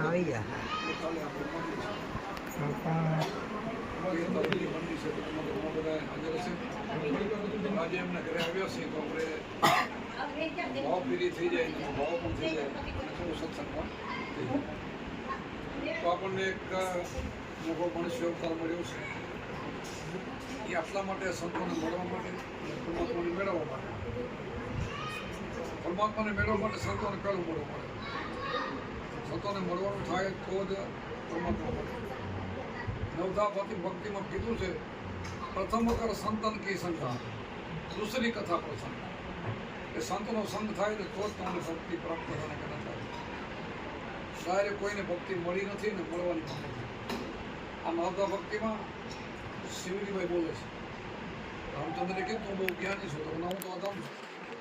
આવી ગયા આજે એમના ઘરે આવ્યા છીએ તો આપણે ભાવ પીરી થઈ જાય ભાવ પણ થઈ જાય થોડું સત્સંગમાં તો આપણને એક મોટો મનુષ્ય અવતાર મળ્યો છે એ આટલા માટે સંતોને મળવા માટે પરમાત્માને મેળવવા માટે પરમાત્માને મેળવવા માટે સંતોને પહેલું મળવું પડે સંતોને મળવાનું થાય તો જ પરમાત્મા મળે નવધા ભક્તિમાં કીધું છે પ્રથમ કર સંતન કી સંતા દૂસરી કથા પ્રસંગ એ સંતનો સંગ થાય ને તો જ તમને ભક્તિ પ્રાપ્ત થવાને કે ન થાય ડાયરેક્ટ કોઈને ભક્તિ મળી નથી ને મળવાની પણ નથી આ નવધા ભક્તિમાં શિવજીભાઈ બોલે છે રામચંદ્રને કીધું તું બહુ જ્ઞાની છું તો હું તો અધમ છું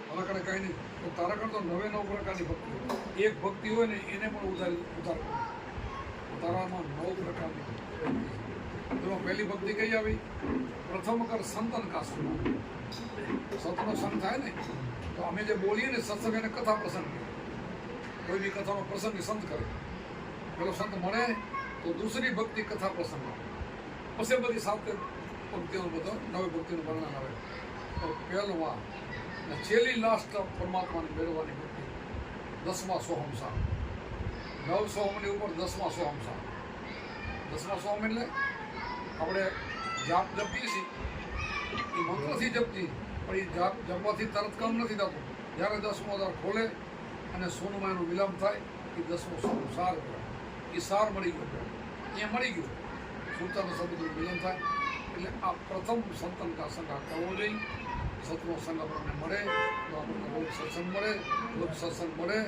મારા કಡೆ કાંઈ નહીં તો તારા કરતો 9 પ્રકારની ભક્તિ હોય એક ભક્તિ હોય ને એને પણ ઉતાર તારામાં 9 પ્રકારની એમાં પહેલી ભક્તિ કઈ આવી પ્રથમ કર સંતન કા સંગ સંતનો સંગ થાય ને તો અમે જે બોલીએ ને સત્સંગ એને કથા પ્રસંગ કોઈ બી કથાનો પ્રસંગ સંત કરે પેલો સંત મળે તો દૂસરી ભક્તિ કથા પ્રસંગ પછી બધી સાથે ભક્તિનો બધો નવી ભક્તિનું વર્ણન આવે તો પહેલું આ ને છેલ્લી લાસ્ટ પરમાત્માને મેળવવાની ભક્તિ 10મા સોહમસા 9 સોહમની ઉપર 10મા સોહમસા 10મા સોહમ એટલે આપણે જાપ જપીએ છીએ એ મંત્રથી જપતી પણ એ જાપ જપવાથી તરત કામ નથી થતું જ્યારે 10મો દ્વાર ખોલે અને સોનમાં એનો વિલંબ થાય એ 10મો સોમ સાર કહેવાય એ સાર મળી ગયો અહીંયા મળી ગયું સુલતાનો શબ્દનું મિલન થાય એટલે આ પ્રથમ સંતન કા સંગ કરવો જોઈએ સતનો સંગ આપણને મળે તો આપણને રોજ સત્સંગ મળે રોજ સત્સંગ મળે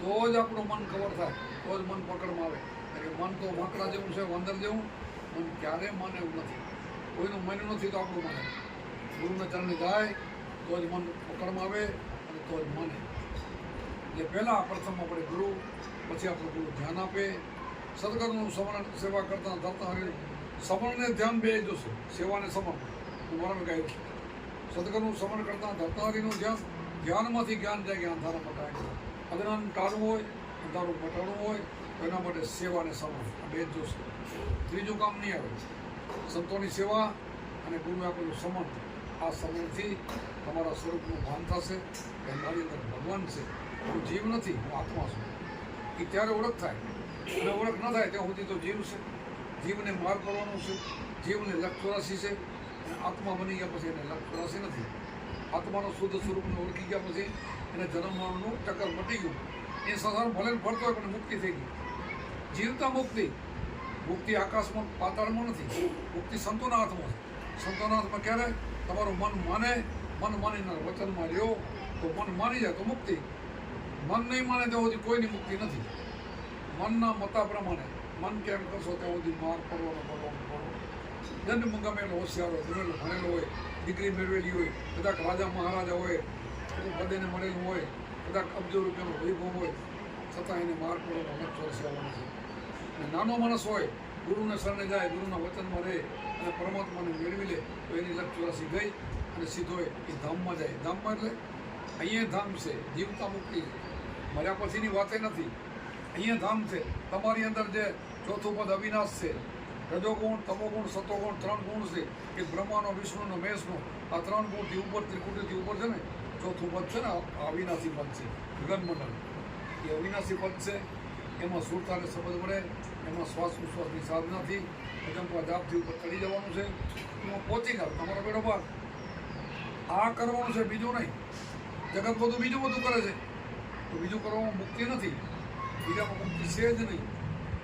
તો જ આપણું મન કવર થાય તો જ મન પકડમાં આવે એટલે મન તો વાંકડા જેવું છે વંદર જેવું મન ક્યારે માને એવું નથી કોઈનું માન્યું નથી તો આપણું માને ગુરુના ચરણે જાય તો જ મન પકડમાં આવે અને તો જ માને એટલે પહેલાં પ્રથમ આપણે ગુરુ પછી આપણું ગુરુ ધ્યાન આપે સદગુરુનું સમરણ સેવા કરતાં ધરતા સમરણને ધ્યાન બે જોશે સેવાને સમરણ હું મારા કહ્યું સદગુરુનું સમરણ કરતાં ધરતાહરીનું ધ્યાનમાંથી જ્ઞાન જાય કે અંધારા મટાય અજ્ઞાન ટાળવું હોય અંધારું મટાડવું હોય તો એના માટે સેવાને સમરણ આ બે જ જોશે ત્રીજું કામ નહીં આવે સંતોની સેવા અને ગુરુએ આપેલું સમરણ આ સમરણથી તમારા સ્વરૂપનું ભાન થશે કે મારી અંદર ભગવાન છે હું જીવ નથી હું આત્મા છું એ ત્યારે ઓળખ થાય અને ઓળખ ન થાય ત્યાં સુધી તો જીવ છે જીવને માર કરવાનો છે જીવને લક્ષ 84 છે અને આત્મા બની ગયા પછી એને લક્ષ 84 નથી આત્માનો શુદ્ધ સ્વરૂપને ઓળખી ગયા પછી એને જન્મવાનું ચક્કર મટી ગયું એ સંસાર ભલે ફરતો હોય પણ મુક્તિ થઈ ગઈ જીવતા મુક્તિ આકાશમાં પાતાળમાં નથી મુક્તિ સંતોના હાથમાં છે સંતોના હાથમાં ક્યારે તમારું મન માનીને વચનમાં રહ્યો તો મન માની જાય તો મુક્તિ મન નહીં માને ત્યાં સુધી કોઈની મુક્તિ નથી મનના મતા પ્રમાણે મન કેમ કરશો ત્યાં સુધી માર પડવાનો જન્મ ગમે એટલો હોશિયાર હોય ગમે એટલો ભણેલો હોય ડિગ્રી મેળવેલી હોય કદાચ રાજા મહારાજા હોય બધેને મળેલું હોય કદાચ અબજો રૂપિયાનો વૈભવ હોય છતાં એને માર પડવાનો લક્ષ આવવાનો છે અને નાનો માણસ હોય ગુરુને શરણે જાય ગુરુના વચનમાં રહે અને પરમાત્માને મેળવી લે તો એની લક્ષ 84 ગઈ અને સીધો એ ધામમાં જાય ધામમાં એટલે અહીંયા ધામ છે જીવતા મુક્તિ મર્યા પછીની વાતે નથી અહીંયા ધામ છે તમારી અંદર જે ચોથું પદ અવિનાશ છે રજોગુણ તમોગુણ સતોગુણ 3 ગુણ છે કે બ્રહ્માનો વિષ્ણુનો મહેશનો આ 3 ગુણથી ઉપર ત્રિકુટીથી ઉપર છે ને ચોથું પદ છે ને અવિનાશી પદ છે ગગનમંડળ એ અવિનાશી પદ છે એમાં સુરતાને સમજ મળે એમાં શ્વાસ ઉશ્વાસની સાધનાથી અજંપા જાપથી ઉપર ચડી જવાનું છે એમાં પહોંચી ગયો તમારો બેડો પાર આ કરવાનું છે બીજું નહીં જગત બીજું કરે છે તો બીજું કરવામાં મુક્તિ નથી બીજામાં મુક્તિ છે જ નહીં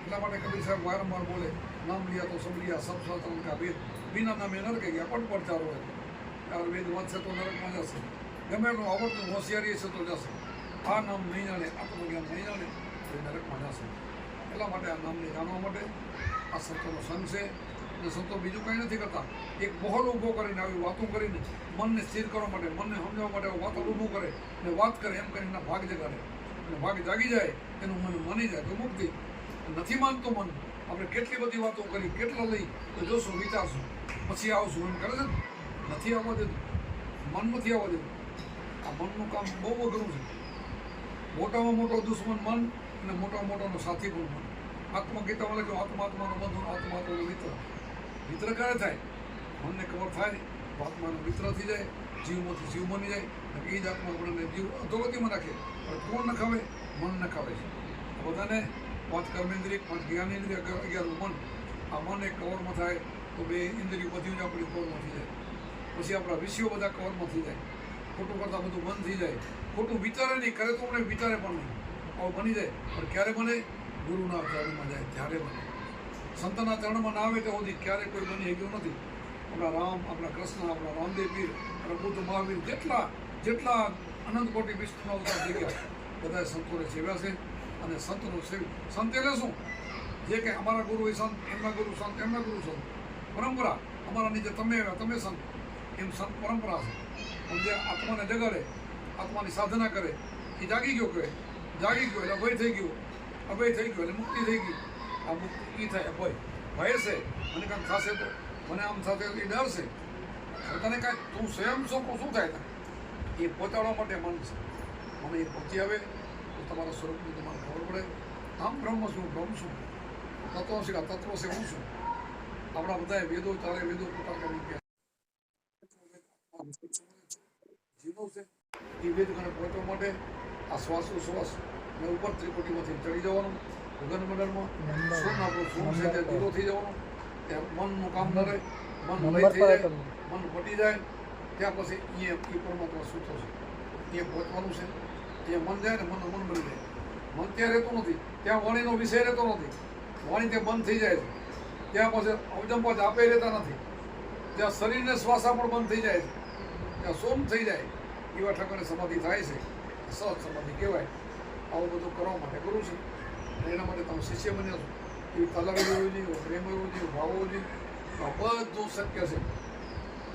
એટલા માટે કબીર સાહેબ વારંવાર બોલે નામ લિયા તો સબ લિયા સબ શાસ્ત્રોं का वेद बिना नामे नरक गया પણ પડચારો હોય આ વેદ વાંચશે તો નરકમાં જશે ગમે એટલું આવડતું હોશિયારી છે તો જશે આ નામ નહીં જાણે આત્મજ્ઞાન નહીં જાણે તો એ નરકમાં જશે એટલા માટે આ નામને જાણવા માટે આ સંતોનો સંઘ છે અને સંતો બીજું કંઈ નથી કરતા, એક માહોલ ઊભો કરીને આવી વાતો કરીને મનને સ્થિર કરવા માટે, મનને સમજાવવા માટે વાતો ઊભું કરે અને વાત કરે એમ કરીને એના ભાગ જગાડે, અને ભાગ જાગી જાય એનું મન માની જાય તો મુક્તિ. નથી માનતું મન, આપણે કેટલી બધી વાતો કરી, કેટલા લઈ તો જોશું, વિચારશું, પછી આવશું એમ કરે છે ને, નથી આવવા દેતું, મન નથી આવવા દેતું. આ મનનું કામ બહુ અઘરું છે. મોટામાં મોટો દુશ્મન મન અને મોટામાં મોટાનો સાથી પણ મન. આત્મગીતામાં લખ્યું આત્માત્માનો બંધુ, આત્માત્માનો મિત્ર. મિત્ર ક્યારે થાય? મનને ખબર થાય ને તો આત્માનો મિત્ર થઈ જાય, જીવમાંથી જીવ બની જાય, અને એ જ આત્મા આપણને જીવ અધોગતિમાં નાખે. પણ કોણ નખાવે? મન નખાવે છે. બધાને 5 કર્મેન્દ્રિય, 5 જ્ઞાનેન્દ્રિય, 11 મન. આ મન એક કવરમાં થાય તો 2 ઇન્દ્રિયો બધી જ આપણી કવરમાં થઈ જાય. પછી આપણા વિષયો બધા કવરમાં થઈ જાય. ખોટું કરતાં બધું બંધ થઈ જાય. ખોટું વિચારે નહીં, કરે તો મને વિચારે પણ નહીં, આવું બની જાય. પણ ક્યારે બને? ગુરુના ચરણમાં જાય ત્યારે બને. સંતના ચરણમાં ના આવે તો સુધી ક્યારેય કોઈ બની શક્યું નથી. આપણા રામ, આપણા કૃષ્ણ, આપણા રામદેવ પીર, આપણા બુદ્ધ મહાવીર, જેટલા અનંત કોટી વિષ્ણુના અવતાર થઈ ગયા, બધાએ સંતોને સેવ્યા છે. અને સંતનું સેવ્યું. સંત એટલે શું? જે કે અમારા ગુરુ એ સંત, એમના ગુરુ સંત, એમના ગુરુ સંત. પરંપરા અમારા નીચે તમે આવ્યા, તમે સંત, એમ સંત પરંપરા છે. પણ જે આત્માને જગાડે, આત્માની સાધના કરે, એ જાગી ગયો કહે, જાગી ગયો એટલે અભય થઈ ગયો, અભય થઈ ગયો એટલે મુક્તિ થઈ ગઈ. આ મુક્તિ થાય અભય. ભય છે મને કાંઈક થશે તો, મને આમ થશે તો, એ ડર છે. તને કાંઈક તું સ્વયં શું થાય તને? એ પહોંચાડવા માટે મન છે. મને એ પહોંચી આવે તો તમારા સ્વરૂપની તમારે ખબર પડે. આમ બ્રહ્મ શું, બ્રહ્મ શું, તત્વ છે, તત્વ છે હું શું. આપણા બધા વેદો, ચારે વેદો પોતાના મૂક્યા જીવો છે. એ વેદ ગણે પહોંચવા માટે આ શ્વાસોશ્વાસ અને ઉપર ત્રિકોટીમાંથી ચડી જવાનું, ગગન મંડળમાં શું આપણું શું છે તે દૂરો થઈ જવાનું. ત્યાં મનનું કામ ન રહે, મન લઈ થઈ જાય, મન પટી જાય. ત્યાં પછી એ પરમાત્મા શું થશે એ પહોંચવાનું છે. એ મન જાય ને મન બની જાય. મન ત્યાં રહેતું નથી, ત્યાં વાણીનો વિષય રહેતો નથી, વાણી ત્યાં બંધ થઈ જાય છે. ત્યાં પછી અવજંપા આપે રહેતા નથી, ત્યાં શરીરને શ્વાસા પણ બંધ થઈ જાય છે, ત્યાં સોમ થઈ જાય. એવા ઠકાણે સમાધિ થાય છે, સહજ સમાધિ કહેવાય. આવું બધું કરવા માટે ગુરુ છે. અને એના માટે તમે શિષ્ય બન્યા છો. એવી તલાવી હોવી જોઈએ, પ્રેમ હોવો જોઈએ, ભાવ હોવો જોઈએ. આ બધું શક્ય છે.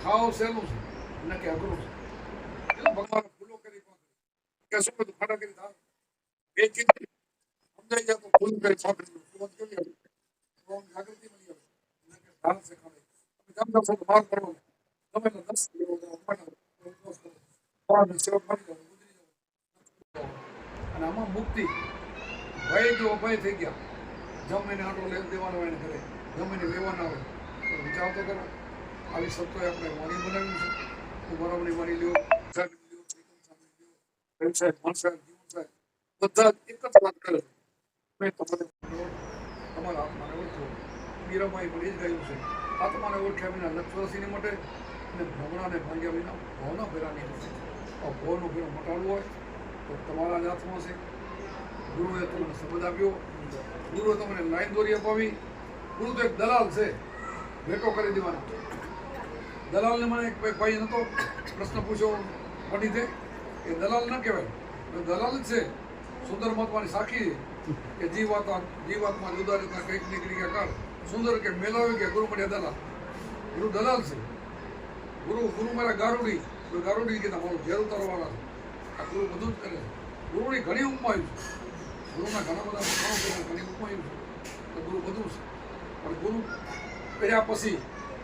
ખાવ સહેલું છે, નક્કી અઘરું છે. ભગવાન ભૂલો કરી કે શું બધું ખાડા કરી થાય એ ચીજ સમજાઈ જાય તો ભૂલ કરી જાગૃતિ મળી આવે. બહાર કરવાનું તમે 10 અને આમાં મુક્તિ. ભય જો અભય થઈ ગયા, જમીને આટો દેવાનો હોય ને ઘરે જમીને લેવાના હોય તો વિચાર તો કરો. આવી શબ્દોએ આપણે વાણી બનાવ્યું છે. હું બરાબરની વાણી લ્યો, બધા એક જ વાત કરે છે. તમારા આત્માને ઓળખો. મીરાબાઈ પણ એ જ ગાયું છે, આત્માને ઓળખ્યા વિના લક્ષરસીને માટે અને ભ્રમણાને ભાંગ્યા વિના ભાવના ફેરાની માટે. ભાવનો ફેરો મટાડવો હોય તો તમારા જ હાથમાં છે. ગુરુએ તમને સંબંધ આપ્યો, ગુરુએ તમને લાઈન દોરી અપાવી. ગુરુ તો એક દલાલ છે, ભેટો કરી દેવાનો. દલાલને મને એક ભાઈ નતો પ્રશ્ન પૂછ્યો પંડિતે, એ દલાલ ન કહેવાય, દલાલ જ છે. સુંદર મહાત્માની સાખી કે જીવાત્મા જુદા રીતના કંઈક નીકળી ગયા કાળ સુંદર કે મેલાવે કે ગુરુ મળ્યા દલાલ. ગુરુ દલાલ છે. ગુરુ મારા ગારુડી કીધા મારું ઝેર ઉતારવાના છે. આ ગુરુ બધું જ કરે છે. ગુરુની ઘણી ઉપમાયું છે. ગુરુના ઘણા બધા ઘણી ઉપમાયું છે. ગુરુ બધું છે. પણ ગુરુ કર્યા પછી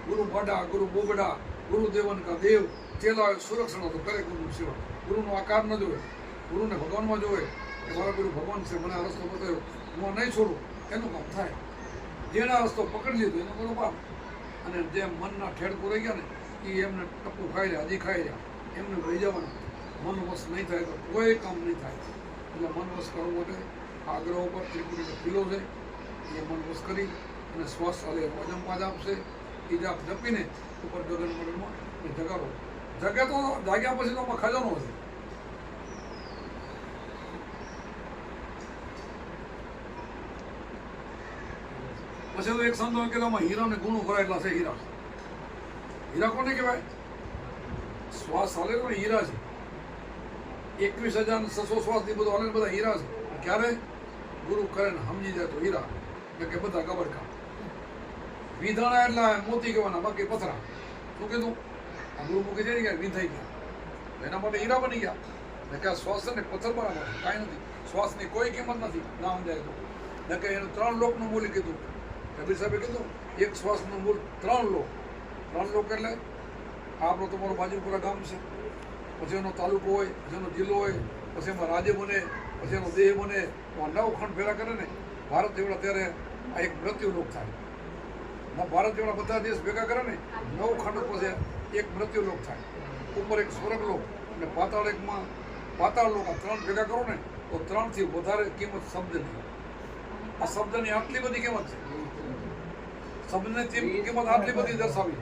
ગુરુ બાડા, ગુરુ બોબડા, ગુરુ દેવન કા દેવ, ચેલા સુરક્ષણ તો કરે ગુરુની સેવા. ગુરુનો આકાર ન જોવે, ગુરુને ભગવાનમાં જોવે કે મારા ગુરુ ભગવાન છે, મને આ રસ્તો બતાવ્યો, હું નહીં છોડું, એનું કામ થાય. જેને આ રસ્તો પકડી લીધો એનો બધો પાપ. અને જેમ મનના ઠેડકું રહી ગયા ને એ એમને ટપકું ખાઈ રહ્યા, હજી ખાઈ રહ્યા, એમને રહી જવાનું. મન વશ નહીં થાય તો કોઈ કામ નહીં થાય. એટલે મન વશ કરવું માટે આગ્રહ ઉપર ત્રિપુટીનો કિલ્લો છે, એ મન વશ કરી અને શ્વાસ ચાલે વજન પાજ આપશે. એ જાપ જપીને ઉપર ગગન મંડળમાં એ જગાડો. જગ્યા તો જાગ્યા પછી તો આમાં ખજાનો હશે. પછી તો એક સંતો કહેવામાં હીરાને ગુણો ભરાયેલા છે. હીરા કોને કહેવાય? શ્વાસ હાલે તો હીરા છે. 21,600 શ્વાસથી બધું હાલે બધા હીરા છે. ક્યારે ગુરુ કરે ને સમજી જાય તો હીરા, એટલે કે બધા ગબડકા. વિધાણા એટલે મોતી કહેવાના, બાકી પથરા. શું કીધું? આ ગુરુ મૂકી જઈ ગયા, વિંધાઈ ગયા. એના માટે હીરા બની ગયા. ને કે આ શ્વાસને પથ્થર બરાબર કાંઈ નથી. શ્વાસની કોઈ કિંમત નથી, ના સમજાય તો. ને કે એનું 3 લોકનું મૂલ્ય કીધું. કબીર સાહેબે કીધું એક શ્વાસનું મૂળ 3 લોક. 3 લોક એટલે આપણો તમારો બાજુપુરા ગામ છે, પછી એનો તાલુકો હોય, પછી એનો જિલ્લો હોય, પછી એમાં રાજ્ય બને, પછી એનો દેહ બને, તો 9 ખંડ ભેગા કરે ને ભારત એવડા, ત્યારે આ એક મૃત્યુ લોક થાય. ભારત એવડા બધા દેશ ભેગા કરે ને 9 ખંડ પછી એક મૃત્યુ લોક થાય. ઉપર એક સ્વર્ગ લોક અને પાતાળ એકમાં પાતાળ લોક. આ 3 ભેગા કરો ને તો 3 થી વધારે કિંમત શબ્દની. આ શબ્દની આટલી બધી કિંમત છે. શબ્દની કિંમત આટલી બધી દર્શાવી.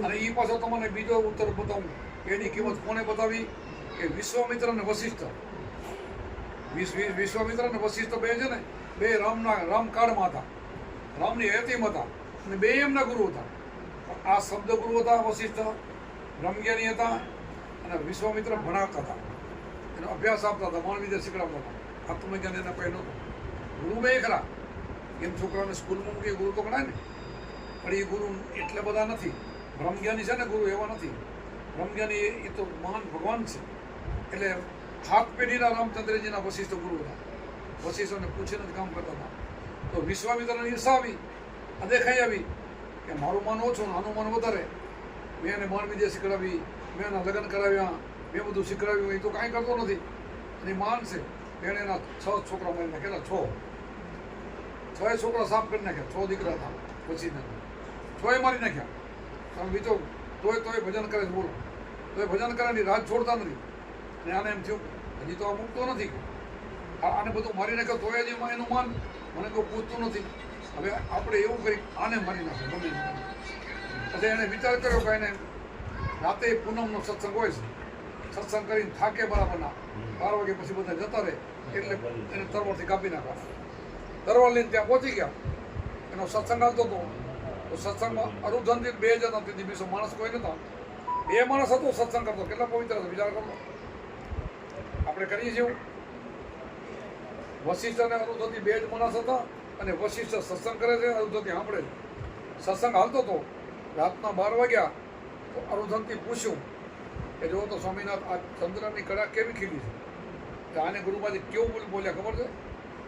અને એ પાછો તમને બીજો ઉત્તર બતાવું એની કિંમત કોને બતાવી કે વિશ્વામિત્ર અને વશિષ્ઠ. વિશ્વામિત્ર અને વશિષ્ઠ બે છે ને, બે રામકાળમાં હતા, રામની હયાતીમાં હતા, અને બે એમના ગુરુ હતા. આ શબ્દ ગુરુ હતા વશિષ્ઠ, બ્રહ્મજ્ઞાની હતા, અને વિશ્વામિત્ર ભણાવતા હતા, એનો અભ્યાસ આપતા હતા, માનવીને શીખડાવતા હતા. આત્મજ્ઞાન એના પહેલો હતો. ગુરુ બે ખરા. એમ છોકરાઓને સ્કૂલમાં મૂકી ગુરુ તો ગણાય ને, પણ એ ગુરુ એટલે બધા નથી. બ્રહ્મજ્ઞાની છે ને ગુરુ એવા નથી. બ્રહ્મજ્ઞાની એ તો મહાન ભગવાન છે. એટલે 7 પેઢીના રામચંદ્રજીના વશિષ્ઠ ગુરુ હતા. વશિષ્ઠને પૂછીને જ કામ કરતા હતા. તો વિશ્વામિત્રને ઈર્ષા આવી, આ દેખાઈ આવી કે મારું માન ઓછું ને આનું માન વધારે. મેં એને માન વિદ્યા શીખડાવી, મેં એના લગ્ન કરાવ્યા, મેં બધું શીખડાવ્યું, એ તો કાંઈ કરતો નથી. એની માન છે. એણે એના 6 છોકરા મારી નાખ્યા. 6 છોકરા સાફ કરી નાખ્યા. 6 દીકરા હતા પછી 6 મારી નાખ્યા. તમે બીજો તોય ભજન કરે છે, બોલો. તોય ભજન કરે રાજ છોડતા નથી. અને આને એમ થયું હજી તો આ મૂકતો નથી, આને બધું મારી નાખ્યો તોય હજી એનું માન મને કોઈ પૂછતું નથી. હવે આપણે એવું કરી આને મારી નાખો ગમે. પછી એણે વિચાર કર્યો કે એને રાતે પૂનમનો સત્સંગ હોય છે, સત્સંગ કરીને થાકે બરાબરના 12 વાગે પછી બધા જતા રહે, એટલે એને તરવારથી કાપી નાખવા. તરવાર લઈને ત્યાં પહોંચી ગયા. એનો સત્સંગ આવતો હતો. તો સત્સંગમાં અરુધનથી 2 જણા તેથી બીજો માણસ કોઈ નતા. 2 માણસ હતો સત્સંગ કરતો. કેટલા પવિત્ર હતો વિચાર કરતો. આપણે કરીએ છીએ વશિષ્ઠ અને અરુધથી 2 જ માણસ હતા. અને વશિષ્ઠ સત્સંગ કરે છે, અરુધથી સાંભળે છે. સત્સંગ હાલતો હતો. રાતના 12 વાગ્યા તો અરુધનથી પૂછ્યું કે જો તો સ્વામિનાથ આ ચંદ્રની કળા કેવી ખીલી છે. આને ગુરુમાંથી કેવું બોલ્યા ખબર છે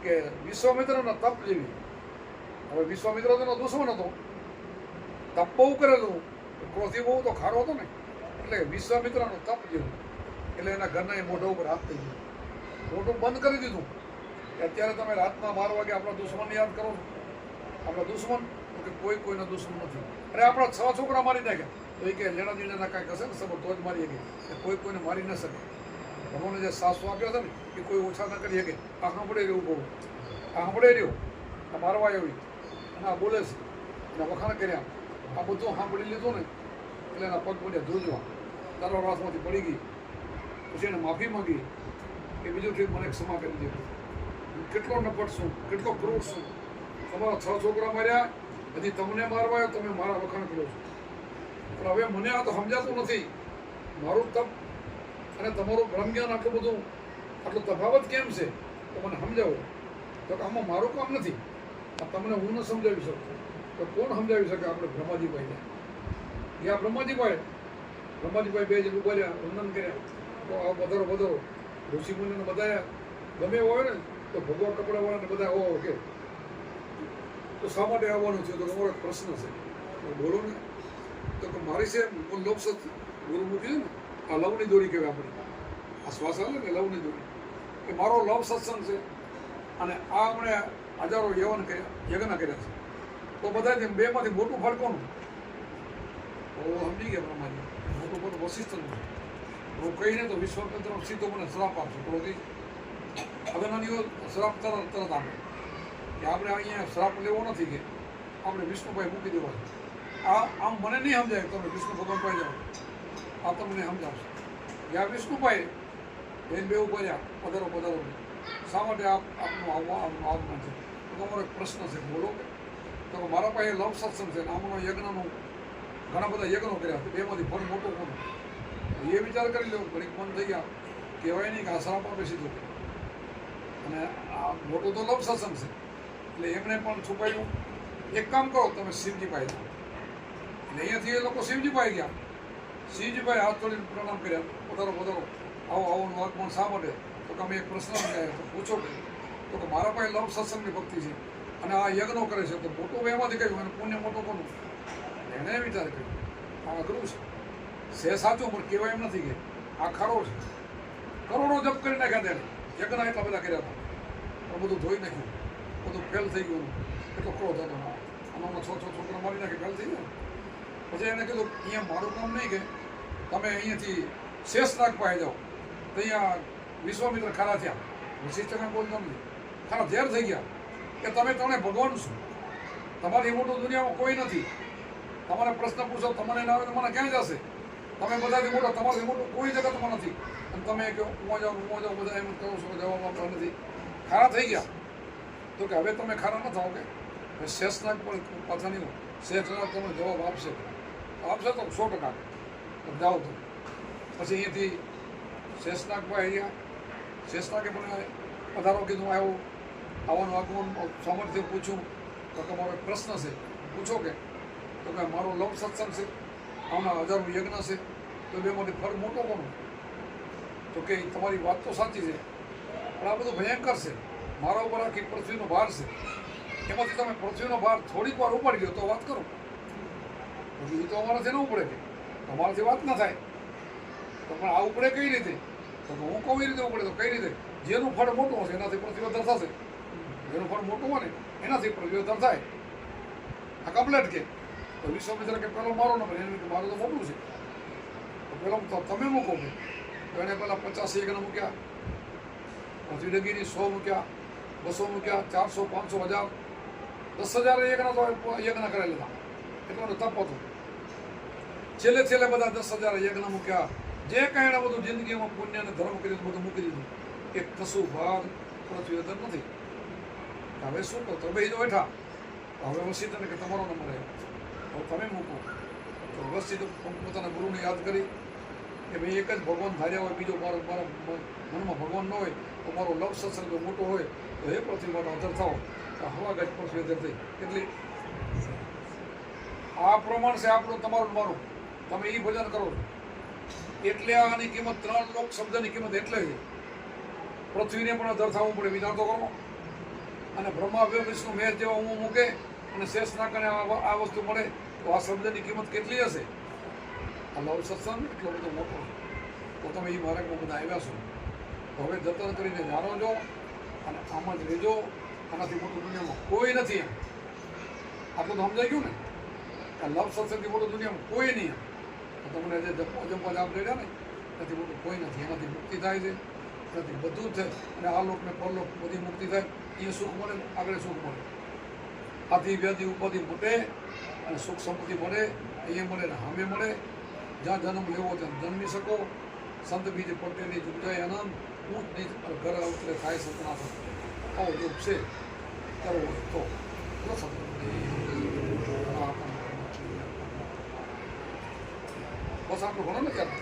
કે વિશ્વામિત્રના તપ જેવી. હવે વિશ્વામિત્ર તેનો દુશ્મન હતો, તપ બહુ કરેલું, ક્રોધી બહુ તો ખારો હતો ને, એટલે વિશ્વામિત્રનો તપ જેવું. એટલે એના ઘરના એ મોઢા ઉપર હાથ થઈ ગયો, મોઢું બંધ કરી દીધું કે અત્યારે તમે રાતના 12 વાગે આપણા દુશ્મનને યાદ કરો છો. આપણા દુશ્મન તો કે કોઈનો દુશ્મન નથી. અરે આપણા 6 છોકરા મારી નાખ્યા. તો એ કે લેણા દીણાના કાંઈક હશે ને સબર તો જ મારી શકે. કોઈને મારી ન શકે. ભગવાને જે સાસુ આપ્યો છે ને એ કોઈ ઓછા ન કરી શકે. આ સાંભળે રહ્યું બહુ, આ સાંભળે રહ્યો, આ મારવા આવી અને આ બોલે છે, એના વખાણ કર્યા. આ બધું સાંભળી લીધું ને એટલે એના પગ પડ્યા ધોજવા. તારો રાસમાંથી પડી ગઈ. પછી એને માફી માંગી કે બીજું ઠીક મને ક્ષમા કરી દે. કેટલો નપટ છું, કેટલો ક્રૂર છું. તમારા 6 છોકરા માર્યા, હજી તમને મારવા આવ્યો, તમે મારા વખાણ કર્યો છો. પણ હવે મને આ તો સમજાતું નથી. મારું તપ અને તમારું બ્રહ્મજ્ઞાન આટલું બધું આટલો તફાવત કેમ છે તો મને સમજાવો. તો આમાં મારું કામ નથી. આ તમને હું ન સમજાવી શકું તો કોણ સમજાવી શકે? આપણે બ્રહ્માજીભાઈને. ગયા બ્રહ્માજીભાઈ 2 જ ઉભાર્યા, વંદન કર્યા. તો આ વધારો ઋષિમુનિને બધાયા. ગમે હોય ને તો ભગવા કપડાવાળાને બધા આવો કે તો શા માટે આવવાનું છે? તો તમારો પ્રશ્ન છે, તો બોલો ને. તો કે મારી છે લોકસત ગુરુ મૂકી ને, આ લવની દોરી કહેવાય આપણી. આ શ્વાસ આવે ને લવની દોરી, કે મારો લવ સત્સંગ છે. અને આ હમણે હજારો યજ્ઞ કર્યા છે. તો બધા 2માંથી મોટું ફળ કોનું? તો સમજી ગયા બ્રહ્માજી. મોટું ફળ વશિષ્ઠનું. હું કહીને તો વિશ્વામિત્ર સીધો મને શ્રાપ આપશે. ક્રોધી અગનાનીઓ શ્રાપ તરત આપે કે આપણે અહીંયા શ્રાપ લેવો નથી, કે આપણે વિષ્ણુભાઈ મૂકી દેવા છે. આમ મને નહીં સમજાય. તમે વિષ્ણુ ભગવાન પાસે જાઓ, આ તમને સમજાવશે. યા વિષ્ણુભાઈ બેન 2 ઉભા પધારો. શા માટે આપનું આગમન છે? તો તમારો એક પ્રશ્ન છે, બોલો. તો મારા પાસે લવ સત્સંગ છે, આમનો યજ્ઞનું ઘણા બધા યજ્ઞો કર્યા છે. 2માંથી ફળ મોટો કોનો? એ વિચાર કરી લો. ઘડીક મન થઈ ગયા, કહેવાય નહીં કે આ શ્રાપ આપે સીધો. અને આ મોટો તો લવ સત્સંગ છે એટલે એમણે પણ છુપાયું. એક કામ કરો, તમે શિવજી પાસે જાઓ. એટલે અહીંયાથી એ લોકો શિવજી પાસે ગયા. શિવજીભાઈ હાથ જોડીને પ્રણામ કર્યા, પધારો પધારો, આવો આવું આગમન શા માટે? તો કે અમે એક પ્રશ્ન પૂછ્યા. તો પૂછો કે? તો કે મારા પાસે લવ સત્સંગની ભક્તિ છે અને આ યજ્ઞો કરે છે, તો મોટું એમાંથી કહ્યું અને પુણ્ય મોટું કોનું? એણે વિચાર કર્યો આ અઘરું છે સાચું, પણ કહેવાય એમ નથી કે આ ખરો છે. કરોડો જપ કરી નાખ્યા તેને, યજ્ઞ એટલા બધા કર્યા હતા, પણ બધું ધોઈ નાખ્યું, બધું ફેલ થઈ ગયું. એટલો ક્રોધ હતો આમાં, 6 છોકરા મારી નાખી ફેલ થઈ ગયો. પછી એને કીધું અહીંયા મારું કામ નહીં, કે તમે અહીંયાથી શેષનાગ પાસે જાઓ. તો અહીંયા વિશ્વામિત્ર ખરા થયા, વશિષ્ઠને બોલતો નથી, ખરા ઝેર થઈ ગયા કે તમે ભગવાન છો, તમારી મોટું દુનિયામાં કોઈ નથી. તમારે પ્રશ્ન પૂછો, તમને ના આવે તો મને ક્યાં જશે? તમે બધાથી મોટા, તમારાથી મોટું કોઈ જગતમાં નથી. અને તમે કહો હું જાઉં બધા એમ કરો છો, જવાબ આપતા નથી. ખરા થઈ ગયા. તો કે હવે તમે ખરા ન થાઓ, કે શેષનાગ પણ પાછા નહીં, શેષનાગ તમને જવાબ આપશે તો 100%. જાઓ તો પછી અહીંયાથી શેષનાગ પાસે ગયા. શેષનાગે પણ પધારો કીધું, આવ્યો આવવાનું આગમન સામર્થ્ય પૂછ્યું. તો તમારો એક પ્રશ્ન છે, પૂછો કે? તો કે મારો લવ સત્સંગ છે, આમના 1000 યજ્ઞ છે, તો બેમાંથી ફળ મોટો કોનો? તો કે તમારી વાત તો સાચી છે, પણ આ બધું ભયંકર છે. મારા ઉપર આખી પૃથ્વીનો ભાર છે, એમાંથી તમે પૃથ્વીનો ભાર થોડીક વાર ઉપાડી લો તો વાત કરો. પછી એ તો અમારાથી ન ઉપડે, કે તમારાથી વાત ના થાય. તો પણ આ ઉપડે કઈ રીતે? તો હું કહું એ રીતે ઉપડે. તો કઈ રીતે? જેનું ફળ મોટું હશે એનાથી પૃથ્વી વધાર થશે. જેનું ફળ મોટું હોય ને એનાથી પૃથ્વી વધાર થાય. આ કમ્પ્લેટ કે? તો વિશ્વામિત્ર કે પેલો મારો નંબર, એને કે મારું તો મોટું છે, તો પેલો તો તમે મૂકો કે? તો એને પહેલાં 50 યજ્ઞ મૂક્યા, પૃથ્વી ડગીની 100 મૂક્યા, 200 મૂક્યા, 400, 500, 1000, 10,000 યજ્ઞ તો યજ્ઞ કરેલા હતા. એટલું તપ હતું. છેલ્લે બધા 10,000 યજ્ઞ મૂક્યા. જે કાંઈ એણે બધું જિંદગીમાં પુણ્ય અને ધર્મ કર્યું બધું મૂકી દીધું. એક કશું ભાગ પૃથ્વી અંદર નથી. હવે શું કહો? તો બે બેઠા. હવે વશિષ્ઠને કે તમારો નંબર આવ્યો, હવે તમે મૂકો. તો વશિષ્ઠ પોતાના ગુરુને યાદ કરી કે ભાઈ એક જ ભગવાન ધાર્યા હોય, બીજો મારા મનમાં ભગવાન ન હોય, તો મારો લવ સત્સંગ જો મોટો હોય તો એ પૃથ્વી માટે અધર થાવ. તો હવા ગજ પૃથ્વી અધર થઈ. એટલે આ પ્રમાણ છે આપણું, તમારું મારું. તમે એ ભજન કરો છો એટલે આની કિંમત 3 લોક શબ્દની કિંમત એટલે છે. પૃથ્વીને પણ અધર થવું પડે, વિચાર તો કરો. અને બ્રહ્મા વિષ્ણુ મેઘ જેવા હું મૂકે અને શેષનાગને આ વસ્તુ મળે, તો આ શબ્દની કિંમત કેટલી હશે? આ લવ સત્સંગ એટલો બધો મોટો છે. તો તમે એ માર્ગમાં બધા આવ્યા છો, તો હવે જતન કરીને જાણો છો અને આમાં જ રહેજો. આનાથી મોટું દુનિયામાં કોઈ નથી. એમ આટલું તો સમજાઈ ગયું ને? આ લવ સત્સંગથી મોટું દુનિયામાં કોઈ નહીં. તમને જે જપવા જાપ રહ્યા ને, એનાથી મોટું કોઈ નથી. એનાથી મુક્તિ થાય છે, એનાથી બધું જ થાય. અને આ લોક ને પરલોક બધી મુક્તિ થાય. એ સુખ મળે, આગળ સુખ મળે. આથી વ્યાધિ ઉપાધિ મૂટે અને સુખ સંપત્તિ મળે. અહીંયા મળે ને સામે મળે. જ્યાં જન્મ લેવો ત્યાં જન્મી શકો. સંત બીજ પટેલી જુગાય આનંદ, ઊંચ નીચ ઘર ઉતરે થાય સતના. આવો જો છે કરવો તો બસ આટલું ઘણો ને ત્યારે